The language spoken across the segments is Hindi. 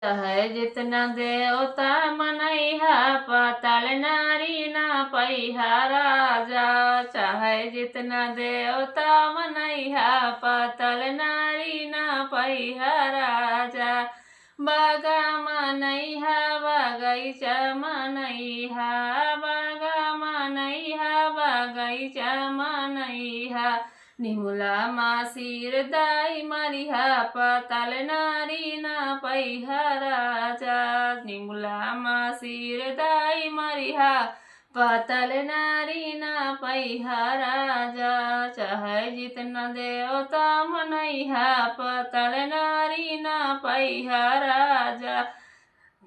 है जितना देवता मनैहा पाताल नारी ना पैहा राजा। चाहे जितना देवता मनैहा पाताल नारी ना पैहा राजा। बागा मनैहा बगैचा मनैहा बागा मनैहा बगैचा मनैहा। निमुला मासिर दाई मरिहा पाताल नारी ना पैहा राजा। निमुला मासिर दाई मरिहा पाताल नारी ना पैहा राजा। चाहे जितना देवता मनैहा पाताल नारी ना पैहा राजा।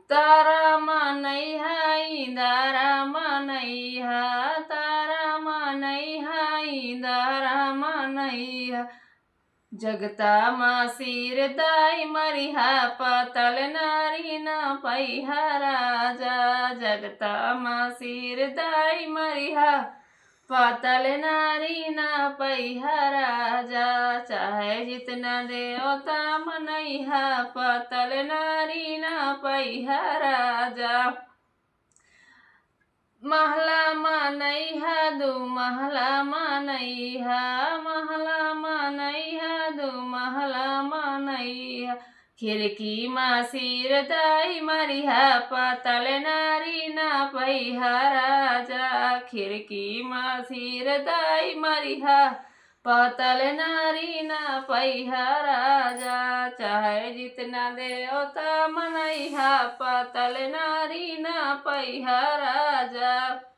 तारा मनैहा इंदारा मनैहा तारा मनैहा इंदारा मनैहा। जगता मासिर दाई मरिहा पाताल नारी ना पैहा राजा। जगता मासिर दाई मरिहा पाताल नारी ना पैहा राजा। चाहे जितना देवता मनैहा पाताल नारी ना पैहा राजा। महला मनैहा दू महला मनैहा महला मनैहा दू महला मनैहा। खिड़की मासिर दाई मरिहा पाताल नारी ना पैहा राजा। खिड़की मासिर दाई मरिहा पाताल नारी ना पैहा राजा। चाहे जितना देवता मनैहा पाताल नारी ना पैहा राजा।